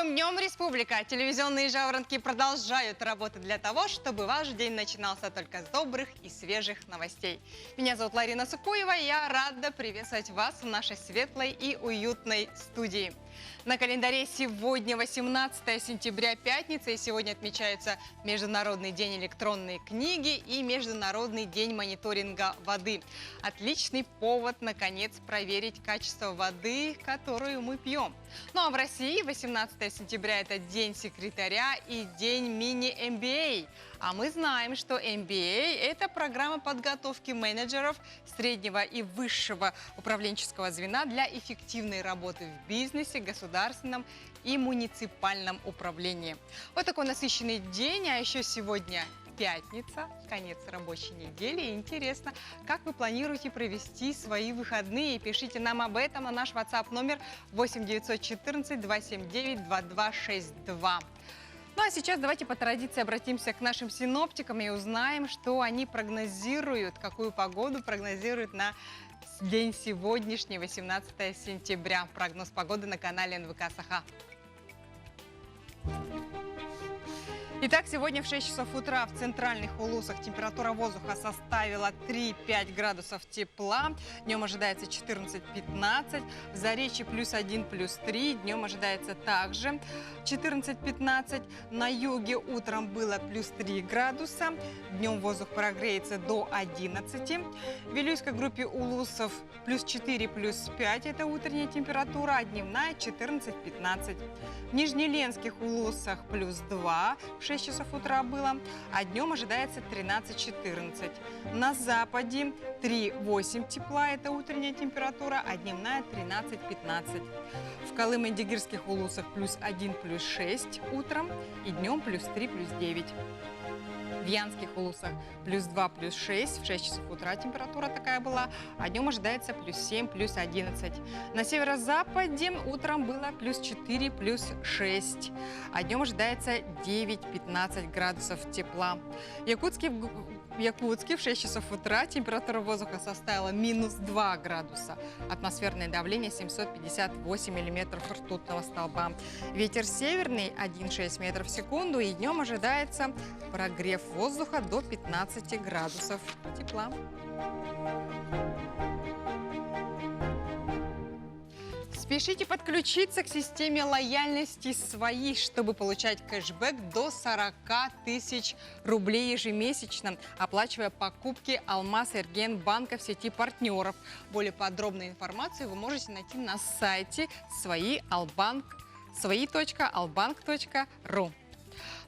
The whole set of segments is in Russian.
новым днем, Республика! Телевизионные жаворонки продолжают работать для того, чтобы ваш день начинался только с добрых и свежих новостей. Меня зовут Ларина Сукуева, и я рада приветствовать вас в нашей светлой и уютной студии. На календаре сегодня 18 сентября, пятница, и сегодня отмечается Международный день электронной книги и Международный день мониторинга воды. Отличный повод, наконец, проверить качество воды, которую мы пьем. Ну а в России 18 сентября – это День секретаря и День мини-MBA. А мы знаем, что MBA – это программа подготовки менеджеров среднего и высшего управленческого звена для эффективной работы в бизнесе, государственном и муниципальном управлении. Вот такой насыщенный день, а еще сегодня пятница, конец рабочей недели. И интересно, как вы планируете провести свои выходные? Пишите нам об этом на наш WhatsApp номер 8 914 279 2262. Ну а сейчас давайте по традиции обратимся к нашим синоптикам и узнаем, что они прогнозируют, какую погоду прогнозируют на день сегодняшний, 18 сентября. Прогноз погоды на канале НВК Саха. Итак, сегодня в 6 часов утра в центральных улусах температура воздуха составила 3-5 градусов тепла. Днем ожидается 14-15, в Заречье +1, +3. Днем ожидается также 14-15. На юге утром было +3 градуса. Днем воздух прогреется до 11. В Вилюйской группе улусов +4, +5. Это утренняя температура, а дневная 14-15. В Нижнеленских улусах +2. В 6 часов утра было, а днем ожидается 13-14. На западе 3-8 тепла, это утренняя температура, а дневная 13-15. В Колымо-Дигирских улусах +1, +6 утром и днем +3, +9. В Янских улусах +2, +6. В 6 часов утра температура такая была, а днем ожидается +7, +11. На северо-западе утром было +4, +6, а днем ожидается 9-15 градусов тепла. В Якутске в 6 часов утра температура воздуха составила -2 градуса. Атмосферное давление 758 миллиметров ртутного столба. Ветер северный 1,6 метров в секунду, и днем ожидается прогрев воздуха до 15 градусов тепла. Спешите подключиться к системе лояльности «Свои», чтобы получать кэшбэк до 40 тысяч рублей ежемесячно, оплачивая покупки Алмаз-Эрген-банка в сети партнеров. Более подробную информацию вы можете найти на сайте свои.albank.ru.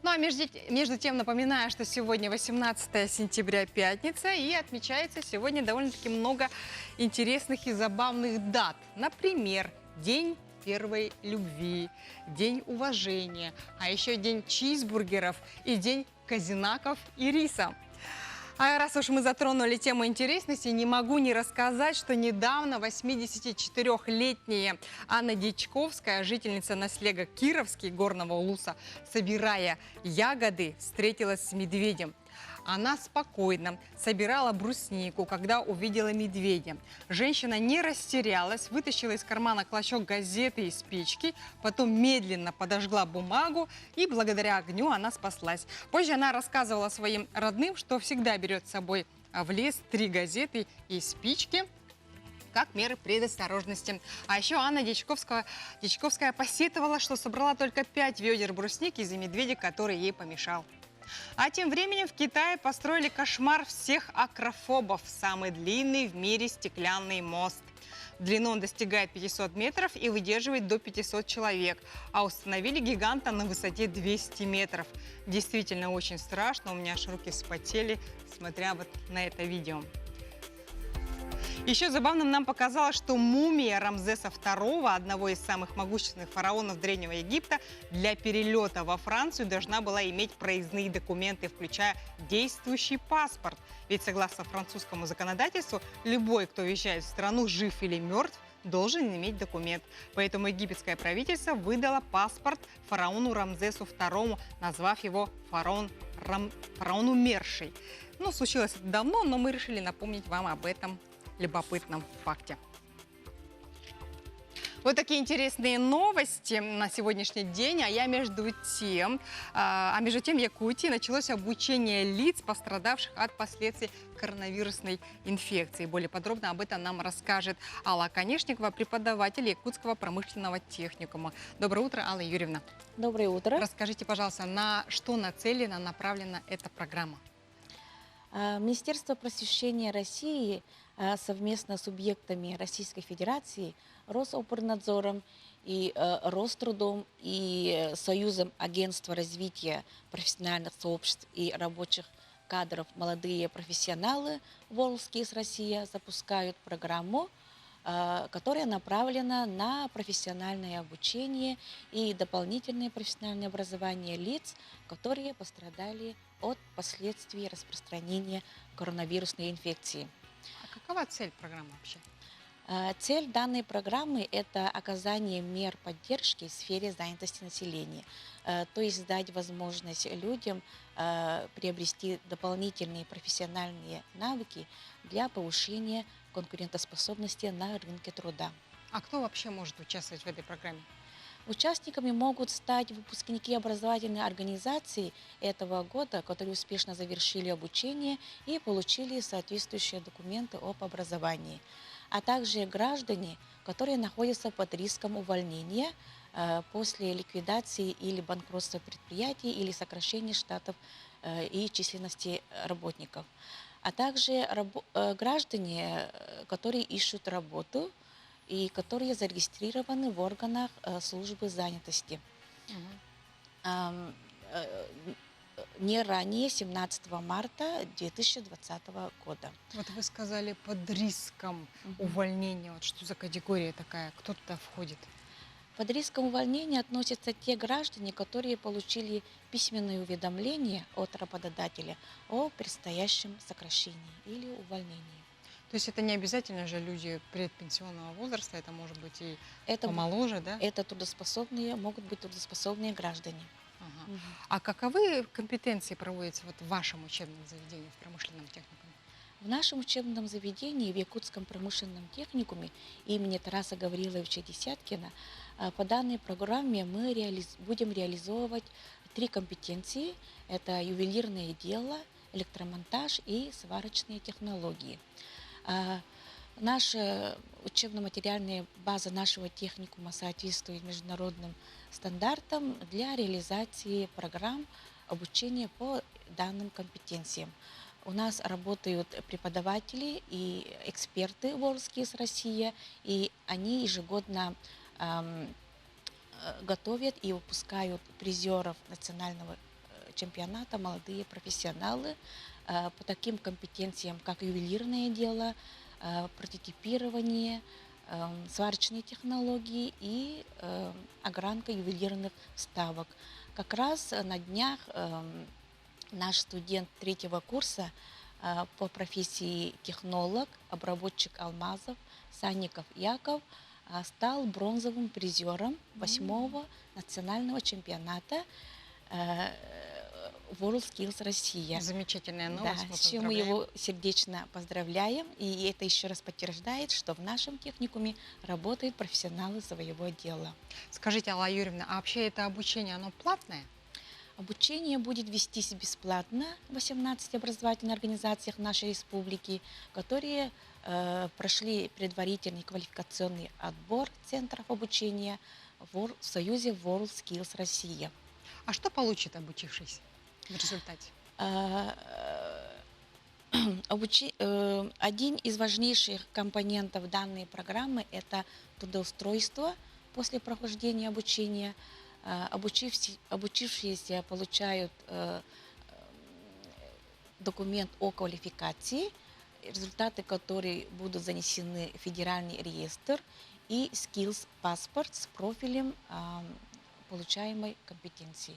Ну а между тем напоминаю, что сегодня 18 сентября, пятница, и отмечается сегодня довольно-таки много интересных и забавных дат. Например, День первой любви, День уважения, а еще День чизбургеров и День козинаков и риса. А раз уж мы затронули тему интересности, не могу не рассказать, что недавно 84-летняя Анна Дичковская, жительница наслега Кировский горного улуса, собирая ягоды, встретилась с медведем. Она спокойно собирала бруснику, когда увидела медведя. Женщина не растерялась, вытащила из кармана клочок газеты и спички, потом медленно подожгла бумагу, и благодаря огню она спаслась. Позже она рассказывала своим родным, что всегда берет с собой в лес 3 газеты и спички как меры предосторожности. А еще Анна Дичковская посетовала, что собрала только 5 ведер брусники из-за медведя, который ей помешал. А тем временем в Китае построили кошмар всех акрофобов – самый длинный в мире стеклянный мост. В длину он достигает 500 метров и выдерживает до 500 человек, а установили гиганта на высоте 200 метров. Действительно очень страшно, у меня аж руки вспотели, смотря вот на это видео. Еще забавным нам показалось, что мумия Рамзеса II, одного из самых могущественных фараонов Древнего Египта, для перелета во Францию должна была иметь проездные документы, включая действующий паспорт. Ведь согласно французскому законодательству, любой, кто въезжает в страну, жив или мертв, должен иметь документ. Поэтому египетское правительство выдало паспорт фараону Рамзесу II, назвав его фараон умерший. Ну, случилось это давно, но мы решили напомнить вам об этом любопытном факте. Вот такие интересные новости на сегодняшний день. Между тем в Якутии началось обучение лиц, пострадавших от последствий коронавирусной инфекции. Более подробно об этом нам расскажет Алла Конешникова, преподаватель Якутского промышленного техникума. Доброе утро, Алла Юрьевна. Доброе утро. Расскажите, пожалуйста, на что нацелена, направлена эта программа? Министерство просвещения России совместно с субъектами Российской Федерации, Рособорнадзором и Рострудом и Союзом агентства развития профессиональных сообществ и рабочих кадров «Молодые профессионалы» WorldSkills Россия запускают программу, которая направлена на профессиональное обучение и дополнительное профессиональное образование лиц, которые пострадали от последствий распространения коронавирусной инфекции. А какова цель программы вообще? Цель данной программы – это оказание мер поддержки в сфере занятости населения, то есть дать возможность людям приобрести дополнительные профессиональные навыки для повышения конкурентоспособности на рынке труда. А кто вообще может участвовать в этой программе? Участниками могут стать выпускники образовательной организации этого года, которые успешно завершили обучение и получили соответствующие документы об образовании, а также граждане, которые находятся под риском увольнения после ликвидации или банкротства предприятий или сокращения штатов и численности работников, а также граждане, которые ищут работу и которые зарегистрированы в органах службы занятости не ранее 17 марта 2020 года. Вот вы сказали под риском увольнения. Вот что за категория такая? Кто туда входит? Под риском увольнения относятся те граждане, которые получили письменное уведомление от работодателя о предстоящем сокращении или увольнении. То есть это не обязательно же люди предпенсионного возраста, это может быть и помоложе, да? Это могут быть трудоспособные граждане. Ага. А каковы компетенции проводятся вот в вашем учебном заведении, в промышленном техникуме? В нашем учебном заведении, в Якутском промышленном техникуме имени Тараса Гавриловича Десяткина, по данной программе мы будем реализовывать 3 компетенции. Это ювелирное дело, электромонтаж и сварочные технологии. Наша учебно-материальная база нашего техникума соответствует международным стандартам для реализации программ обучения по данным компетенциям. У нас работают преподаватели и эксперты WorldSkills Россия, и они ежегодно готовят и выпускают призеров национального чемпионата «Молодые профессионалы» по таким компетенциям, как ювелирное дело, прототипирование, сварочные технологии и огранка ювелирных вставок. Как раз на днях наш студент 3-го курса по профессии технолог, обработчик алмазов Санников Яков стал бронзовым призером 8-го национального чемпионата WorldSkills Россия. Замечательная новость. Да, с чем мы его сердечно поздравляем. И это еще раз подтверждает, что в нашем техникуме работают профессионалы своего дела. Скажите, Алла Юрьевна, а вообще это обучение, оно платное? Обучение будет вестись бесплатно в 18 образовательных организациях нашей республики, которые прошли предварительный квалификационный отбор центров обучения в Союзе WorldSkills Россия. А что получит обучившийся в результате? Один из важнейших компонентов данной программы – это трудоустройство после прохождения обучения. Обучившиеся получают документ о квалификации, результаты которой будут занесены в федеральный реестр, и skills-паспорт с профилем получаемой компетенции.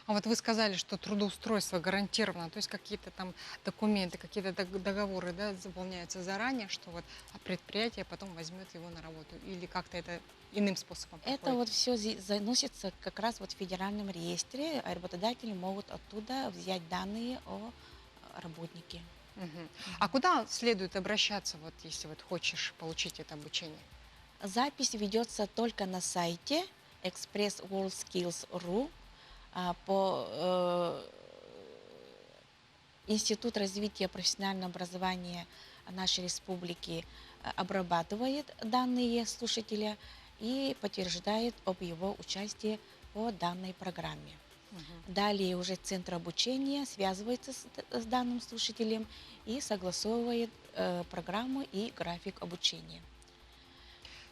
А вот вы сказали, что трудоустройство гарантировано, то есть какие-то там документы, какие-то договоры, да, заполняются заранее, что вот предприятие потом возьмет его на работу, или как-то это иным способом проходит? Это вот все заносится как раз вот в федеральном реестре, а работодатели могут оттуда взять данные о работнике. А куда следует обращаться, вот, если вот хочешь получить это обучение? Запись ведется только на сайте expressworldskills.ru по Институт развития профессионального образования нашей республики обрабатывает данные слушателя и подтверждает об его участии по данной программе. Далее уже Центр обучения связывается с данным слушателем и согласовывает программу и график обучения.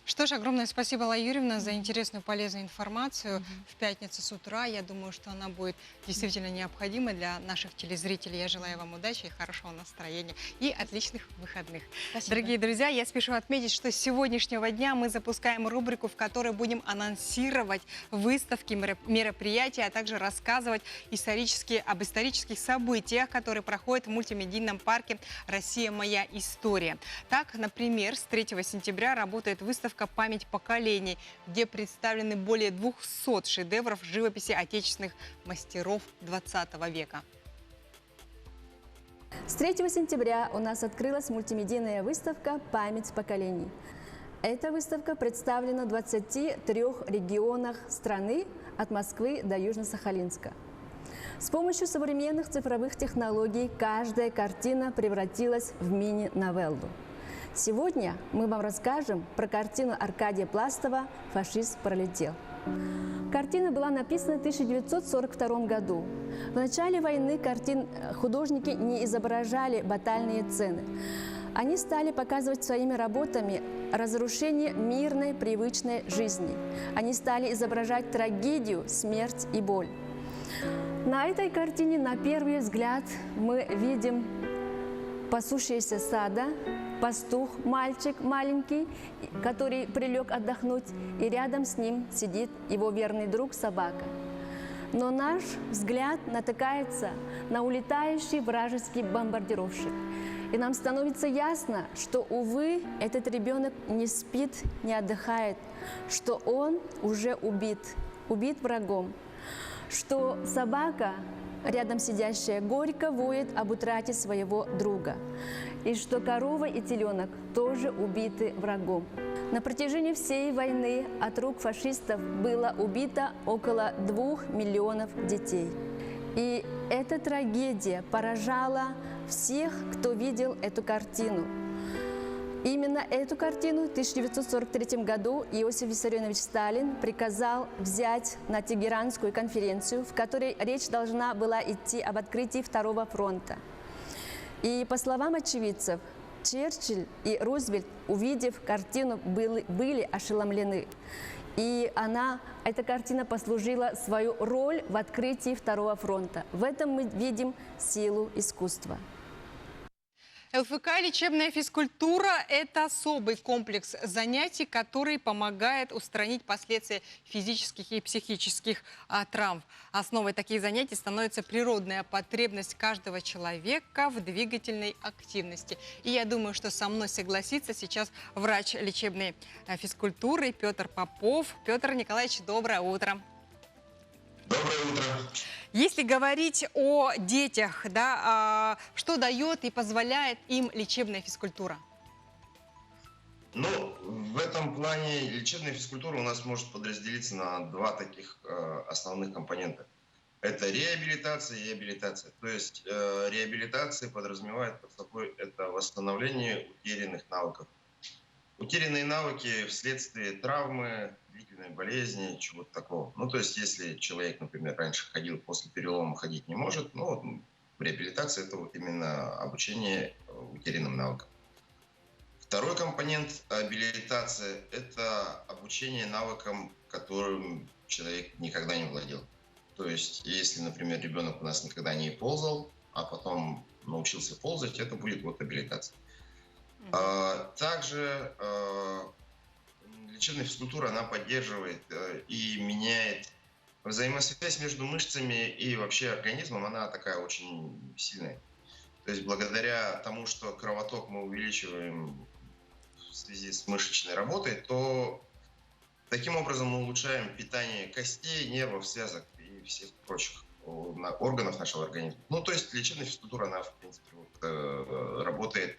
Что ж, огромное спасибо, Алла Юрьевна, за интересную, полезную информацию в пятницу с утра. Я думаю, что она будет действительно необходима для наших телезрителей. Я желаю вам удачи и хорошего настроения и отличных выходных. Спасибо. Дорогие друзья, я спешу отметить, что с сегодняшнего дня мы запускаем рубрику, в которой будем анонсировать выставки, мероприятия, а также рассказывать об исторических событиях, которые проходят в мультимедийном парке «Россия. Моя история». Так, например, с 3 сентября работает выставка «Память поколений», где представлены более 200 шедевров живописи отечественных мастеров 20 века. С 3 сентября у нас открылась мультимедийная выставка «Память поколений». Эта выставка представлена в 23 регионах страны от Москвы до Южно-Сахалинска. С помощью современных цифровых технологий каждая картина превратилась в мини-новеллу. Сегодня мы вам расскажем про картину Аркадия Пластова «Фашист пролетел». Картина была написана в 1942 году. В начале войны художники не изображали батальные сцены. Они стали показывать своими работами разрушение мирной, привычной жизни. Они стали изображать трагедию, смерть и боль. На этой картине, на первый взгляд, мы видим пасущееся стадо, пастух, мальчик маленький, который прилег отдохнуть, и рядом с ним сидит его верный друг собака. Но наш взгляд натыкается на улетающий вражеский бомбардировщик. И нам становится ясно, что, увы, этот ребенок не спит, не отдыхает, что он уже убит врагом, что собака, рядом сидящая, горько воет об утрате своего друга, и что корова и теленок тоже убиты врагом. На протяжении всей войны от рук фашистов было убито около 2 миллионов детей. И эта трагедия поражала всех, кто видел эту картину. Именно эту картину в 1943 году Иосиф Виссарионович Сталин приказал взять на Тегеранскую конференцию, в которой речь должна была идти об открытии Второго фронта. И по словам очевидцев, Черчилль и Рузвельт, увидев картину, были ошеломлены. И эта картина послужила свою роль в открытии Второго фронта. В этом мы видим силу искусства. ЛФК «Лечебная физкультура» – это особый комплекс занятий, который помогает устранить последствия физических и психических травм. Основой таких занятий становится природная потребность каждого человека в двигательной активности. И я думаю, что со мной согласится сейчас врач лечебной физкультуры Петр Попов. Петр Николаевич, доброе утро. Доброе утро. Если говорить о детях, да, что дает и позволяет им лечебная физкультура? Ну, в этом плане лечебная физкультура у нас может подразделиться на два таких основных компонента. Это реабилитация и абилитация. То есть реабилитация подразумевает под собой это восстановление утерянных навыков. Утерянные навыки вследствие травмы, длительной болезни, чего-то такого. Ну, то есть, если человек, например, раньше ходил, после перелома ходить не может, ну, вот, реабилитация – это вот именно обучение утерянным навыкам. Второй компонент абилитация – это обучение навыкам, которым человек никогда не владел. То есть, если, например, ребенок у нас никогда не ползал, а потом научился ползать, это будет вот абилитация. Также лечебная физкультура, она поддерживает и меняет взаимосвязь между мышцами и вообще организмом, она такая очень сильная. То есть благодаря тому, что кровоток мы увеличиваем в связи с мышечной работой, то таким образом мы улучшаем питание костей, нервов, связок и всех прочих органов нашего организма. Ну, то есть лечебная физкультура, она, в принципе, вот, работает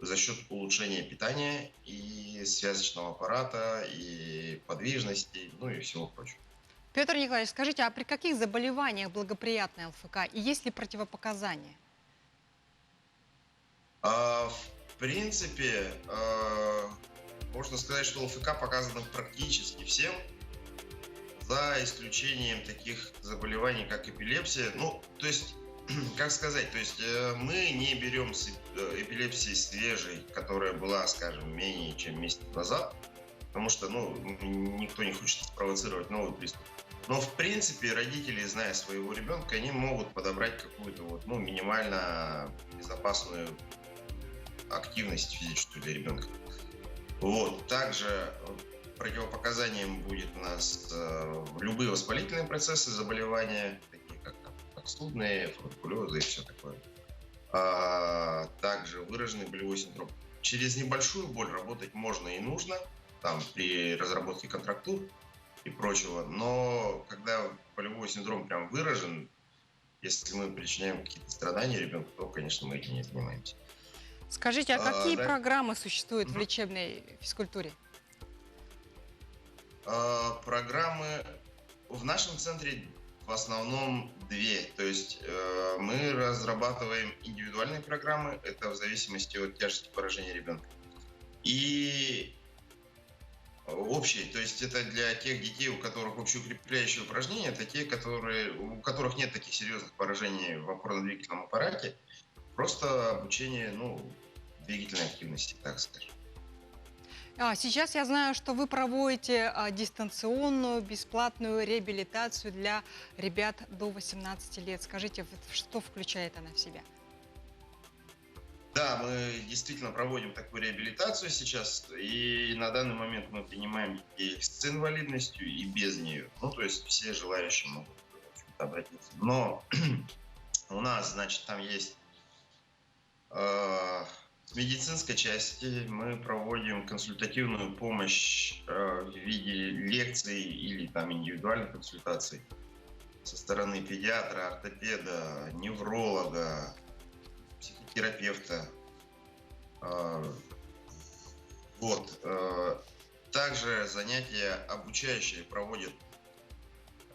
за счет улучшения питания и связочного аппарата, и подвижности, ну и всего прочего. Петр Николаевич, скажите, а при каких заболеваниях благоприятна ЛФК и есть ли противопоказания? В принципе, можно сказать, что ЛФК показано практически всем, за исключением таких заболеваний, как эпилепсия. Ну, то есть, как сказать, то есть мы не берем с эпилепсии свежей, которая была, скажем, менее чем месяц назад, потому что, ну, никто не хочет спровоцировать новый приступ. Но, в принципе, родители, зная своего ребенка, они могут подобрать какую-то вот, ну, минимально безопасную активность физическую для ребенка. Вот. Также противопоказанием будет у нас любые воспалительные процессы, заболевания, такие как там, простудные, фурункулезы и все такое. Также выраженный болевой синдром. Через небольшую боль работать можно и нужно, там, при разработке контрактур и прочего, но когда болевой синдром прям выражен, если мы причиняем какие-то страдания ребенку, то, конечно, мы этим не занимаемся. Скажите, а какие да. программы существуют в лечебной физкультуре? Программы в нашем центре в основном две. То есть мы разрабатываем индивидуальные программы, это в зависимости от тяжести поражения ребенка. И общие, то есть это для тех детей, у которых общеукрепляющие упражнения, это те, у которых нет таких серьезных поражений в опорно-двигательном аппарате, просто обучение, ну, двигательной активности, так скажем. Сейчас я знаю, что вы проводите дистанционную бесплатную реабилитацию для ребят до 18 лет. Скажите, что включает она в себя? Да, мы действительно проводим такую реабилитацию сейчас, и на данный момент мы принимаем детей с инвалидностью и без нее. Ну, то есть все желающие могут, в общем-то, обратиться. Но у нас, значит, там есть в медицинской части мы проводим консультативную помощь в виде лекций или там индивидуальных консультаций со стороны педиатра, ортопеда, невролога, психотерапевта. Вот. Также занятия обучающие проводят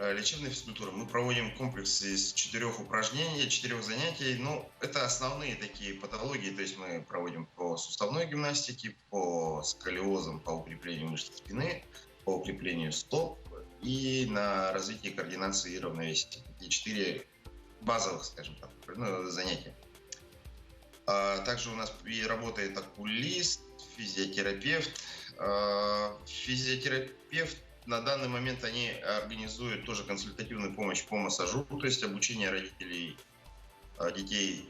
лечебной физкультуры. Мы проводим комплекс из 4 упражнений, 4 занятий. Ну, это основные такие патологии. То есть мы проводим по суставной гимнастике, по сколиозам, по укреплению мышц спины, по укреплению стоп и на развитие координации и равновесия. Такие 4 базовых, скажем так, занятия. Также у нас и работает окулист, физиотерапевт. Физиотерапевт на данный момент они организуют тоже консультативную помощь по массажу, то есть обучение родителей детей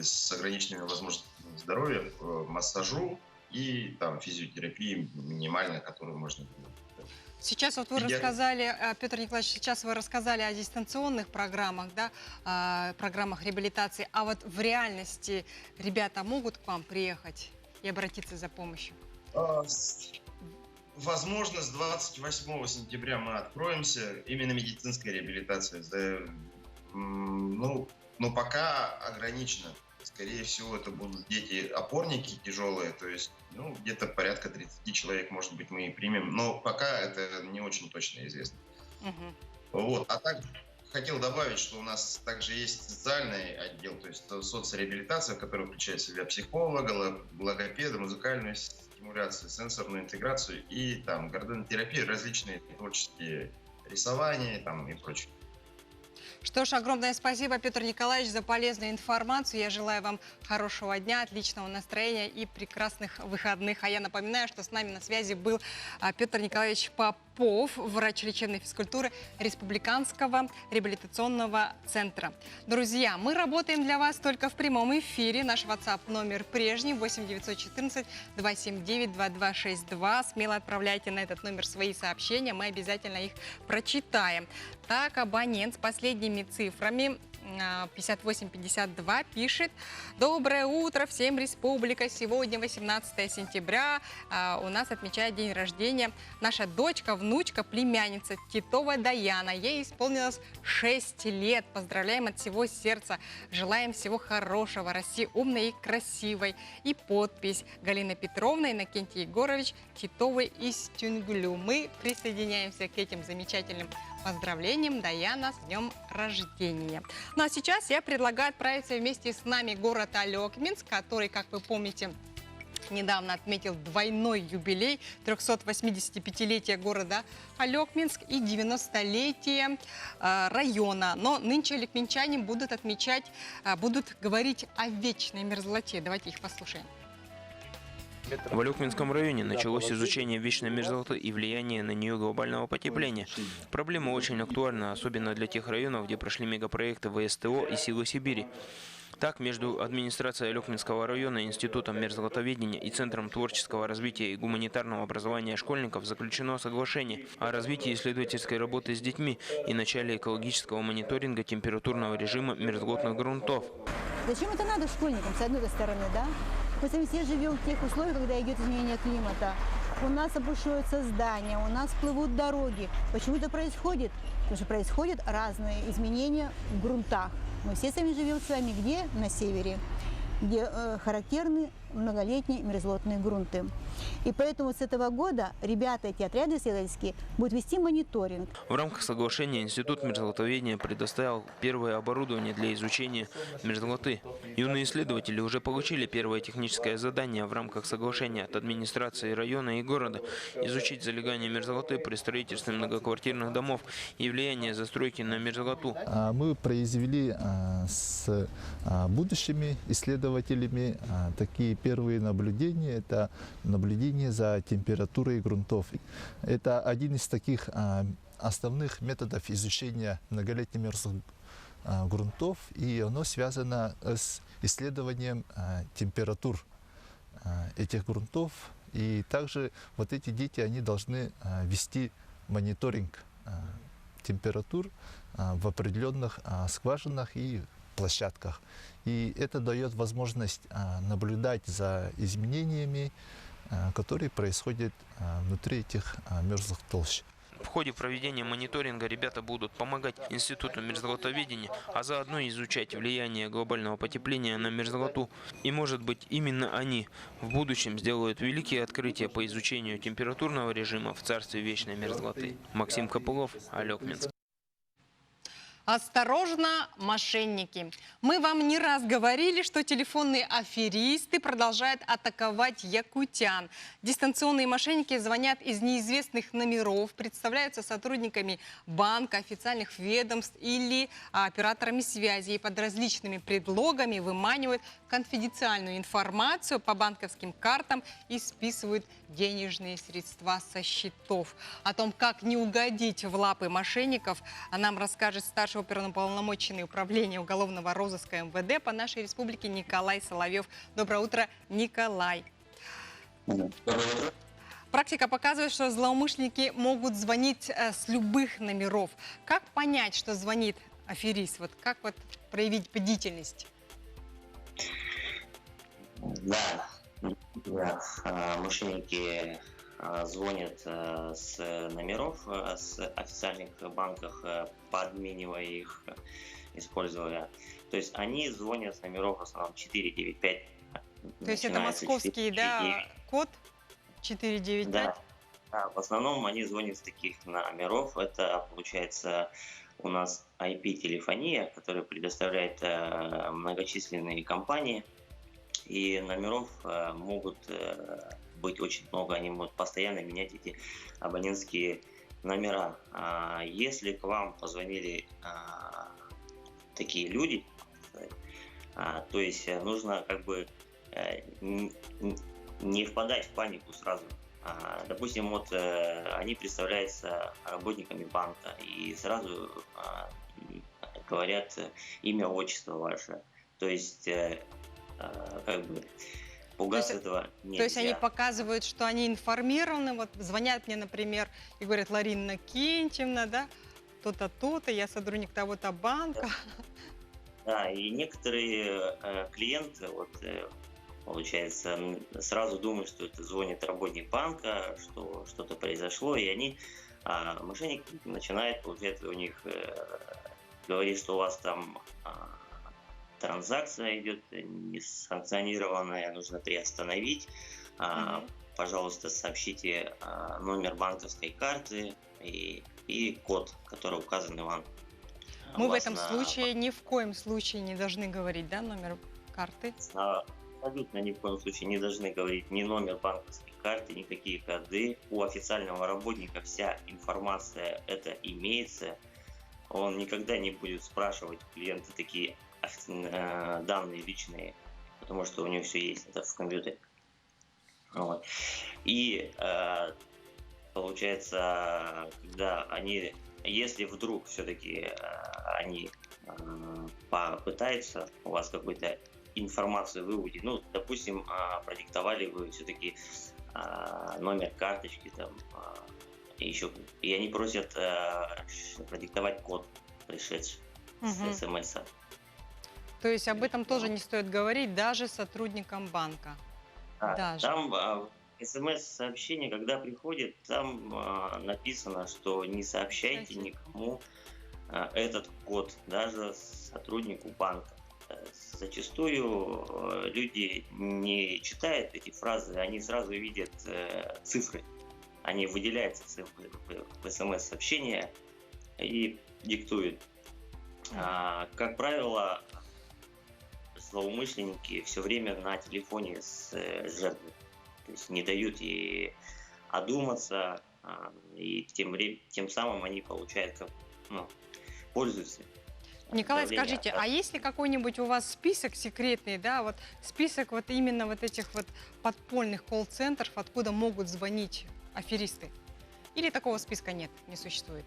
с ограниченными возможностями здоровья массажу и там физиотерапии минимально, которую можно делать. Сейчас вот вы рассказали, Петр Николаевич, сейчас вы рассказали о дистанционных программах, да, программах реабилитации, а вот в реальности ребята могут к вам приехать и обратиться за помощью? Возможно, с 28 сентября мы откроемся, именно медицинской реабилитации. Но пока ограничено. Скорее всего, это будут дети-опорники тяжелые, то есть где-то порядка 30 человек, может быть, мы и примем. Но пока это не очень точно известно. Вот. А так хотел добавить, что у нас также есть социальный отдел, то есть соцреабилитация, которая включает в себя психолога, логопеда, музыкальную стимуляцию, сенсорную интеграцию и там гарденотерапию, различные творческие рисования там, и прочее. Что ж, огромное спасибо, Петр Николаевич, за полезную информацию. Я желаю вам хорошего дня, отличного настроения и прекрасных выходных. А я напоминаю, что с нами на связи был Петр Николаевич Попов, врач лечебной физкультуры Республиканского реабилитационного центра. Друзья, мы работаем для вас только в прямом эфире. Наш WhatsApp номер прежний 8 914 279 2262. Смело отправляйте на этот номер свои сообщения, мы обязательно их прочитаем. Так, абонент с последними цифрами 5852 пишет: доброе утро всем, республика. Сегодня 18 сентября. У нас отмечает день рождения наша дочка, внучка, племянница Титова Даяна. Ей исполнилось 6 лет. Поздравляем от всего сердца. Желаем всего хорошего. Расти умной и красивой. И подпись: Галина Петровна, Иннокентий Егорович, Титовой из Тюнгулю. Мы присоединяемся к этим замечательным поздравлениям Даяна с днем рождения. Ну а сейчас я предлагаю отправиться вместе с нами в город Алекминск, который, как вы помните, недавно отметил двойной юбилей, 385-летие города Алекминск и 90-летие района. Но нынче алекминчане будут отмечать, будут говорить о вечной мерзлоте. Давайте их послушаем. В Алекминском районе началось изучение вечной мерзлоты и влияния на нее глобального потепления. Проблема очень актуальна, особенно для тех районов, где прошли мегапроекты ВСТО и Силы Сибири. Так, между администрацией Алекминского района, Институтом мерзлотоведения и Центром творческого развития и гуманитарного образования школьников заключено соглашение о развитии исследовательской работы с детьми и начале экологического мониторинга температурного режима мерзлотных грунтов. Зачем это надо школьникам, с одной стороны, да? Мы сами все живем в тех условиях, когда идет изменение климата. У нас обрушиваются здания, у нас плывут дороги. Почему это происходит? Потому что происходят разные изменения в грунтах. Мы все сами живем с вами где? На севере, где характерны многолетние мерзлотные грунты. И поэтому с этого года ребята, эти отряды исследовательские, будут вести мониторинг. В рамках соглашения Институт мерзлотоведения предоставил первое оборудование для изучения мерзлоты. Юные исследователи уже получили первое техническое задание в рамках соглашения от администрации района и города изучить залегание мерзлоты при строительстве многоквартирных домов и влияние застройки на мерзлоту. Мы произвели с будущими исследователями такие первые наблюдения. Это наблюдение за температурой грунтов. Это один из таких основных методов изучения многолетних мерзлых грунтов, и оно связано с исследованием температур этих грунтов. И также вот эти дети, они должны вести мониторинг температур в определенных скважинах и площадках. И это дает возможность наблюдать за изменениями, которые происходят внутри этих мерзлых толщ. В ходе проведения мониторинга ребята будут помогать Институту мерзлотоведения, а заодно изучать влияние глобального потепления на мерзлоту. И, может быть, именно они в будущем сделают великие открытия по изучению температурного режима в царстве вечной мерзлоты. Максим Копылов, Алекминск. Осторожно, мошенники! Мы вам не раз говорили, что телефонные аферисты продолжают атаковать якутян. Дистанционные мошенники звонят из неизвестных номеров, представляются сотрудниками банка, официальных ведомств или операторами связи и под различными предлогами выманивают конфиденциальную информацию по банковским картам и списывают денежные средства со счетов. О том, как не угодить в лапы мошенников, нам расскажет старший оперуполномоченный управления уголовного розыска МВД по нашей республике Николай Соловьев. Доброе утро, Николай. Практика показывает, что злоумышленники могут звонить с любых номеров. Как понять, что звонит аферист? Вот как вот проявить бдительность? Да, мошенники звонят с номеров, с официальных банков, подменивая их, используя. То есть они звонят с номеров в основном 495. То есть это московский, да, код 495? Да, да, в основном они звонят с таких номеров. Это получается у нас IP-телефония, которая предоставляет многочисленные компании. И номеров могут быть очень много, они могут постоянно менять эти абонентские номера. Если к вам позвонили такие люди, то есть нужно как бы не впадать в панику сразу. Допустим, вот они представляются работниками банка и сразу говорят имя, отчество ваше. То есть как бы пугаться этого нельзя. То есть они показывают, что они информированы, вот звонят мне, например, и говорят: Ларина Иннокентьевна, да, то-то, то-то, я сотрудник того-то банка. Да, и некоторые клиенты, вот, получается, сразу думают, что это звонит работник банка, что что-то произошло, и они, мошенник начинает, получается, у них говорить, что у вас там транзакция идет несанкционированная, нужно приостановить. Пожалуйста, сообщите номер банковской карты и код, который указан вам. Мы в этом случае ни в коем случае не должны говорить, да, номер карты? Абсолютно ни в коем случае не должны говорить ни номер банковской карты, никакие коды. У официального работника вся информация это имеется. Он никогда не будет спрашивать у клиента такие данные личные, потому что у него все есть это в компьютере. Вот. И получается, когда они, если вдруг все-таки они попытаются у вас какую-то информацию выудить, ну, допустим, продиктовали вы все-таки номер карточки, там, еще, и они просят продиктовать код, пришедший с СМС. То есть об этом тоже не стоит говорить даже сотрудникам банка? Даже. Там СМС-сообщение, когда приходит, там написано, что не сообщайте никому этот код, даже сотруднику банка. Зачастую люди не читают эти фразы, они сразу видят цифры. Они выделяются цифры в СМС-сообщение и диктуют. Как правило, злоумышленники все время на телефоне с жертвой. То есть не дают ей одуматься, и тем самым они получают, пользуются. Николай, скажите, а есть ли какой-нибудь у вас список секретный, да, вот список вот именно вот этих вот подпольных колл-центров, откуда могут звонить аферисты? Или такого списка нет, не существует?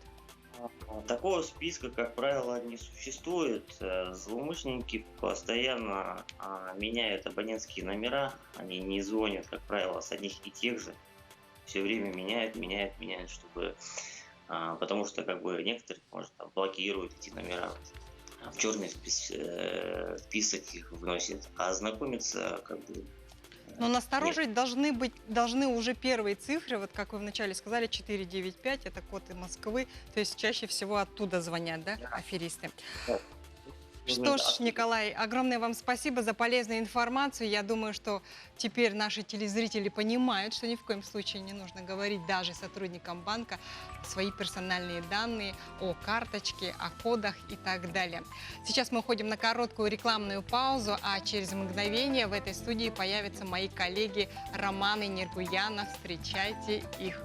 Такого списка, как правило, не существует. Злоумышленники постоянно меняют абонентские номера, они не звонят, как правило, с одних и тех же. Все время меняют, чтобы... Потому что как бы некоторые, может, там, блокируют эти номера, в черный список их вносят, а знакомиться как бы... Но насторожить должны уже первые цифры, вот как вы вначале сказали, 495, это код из Москвы, то есть чаще всего оттуда звонят, да, аферисты. Что ж, Николай, огромное вам спасибо за полезную информацию. Я думаю, что теперь наши телезрители понимают, что ни в коем случае не нужно говорить даже сотрудникам банка свои персональные данные о карточке, о кодах и так далее. Сейчас мы уходим на короткую рекламную паузу, а через мгновение в этой студии появятся мои коллеги Роман и Нергуянов. Встречайте их.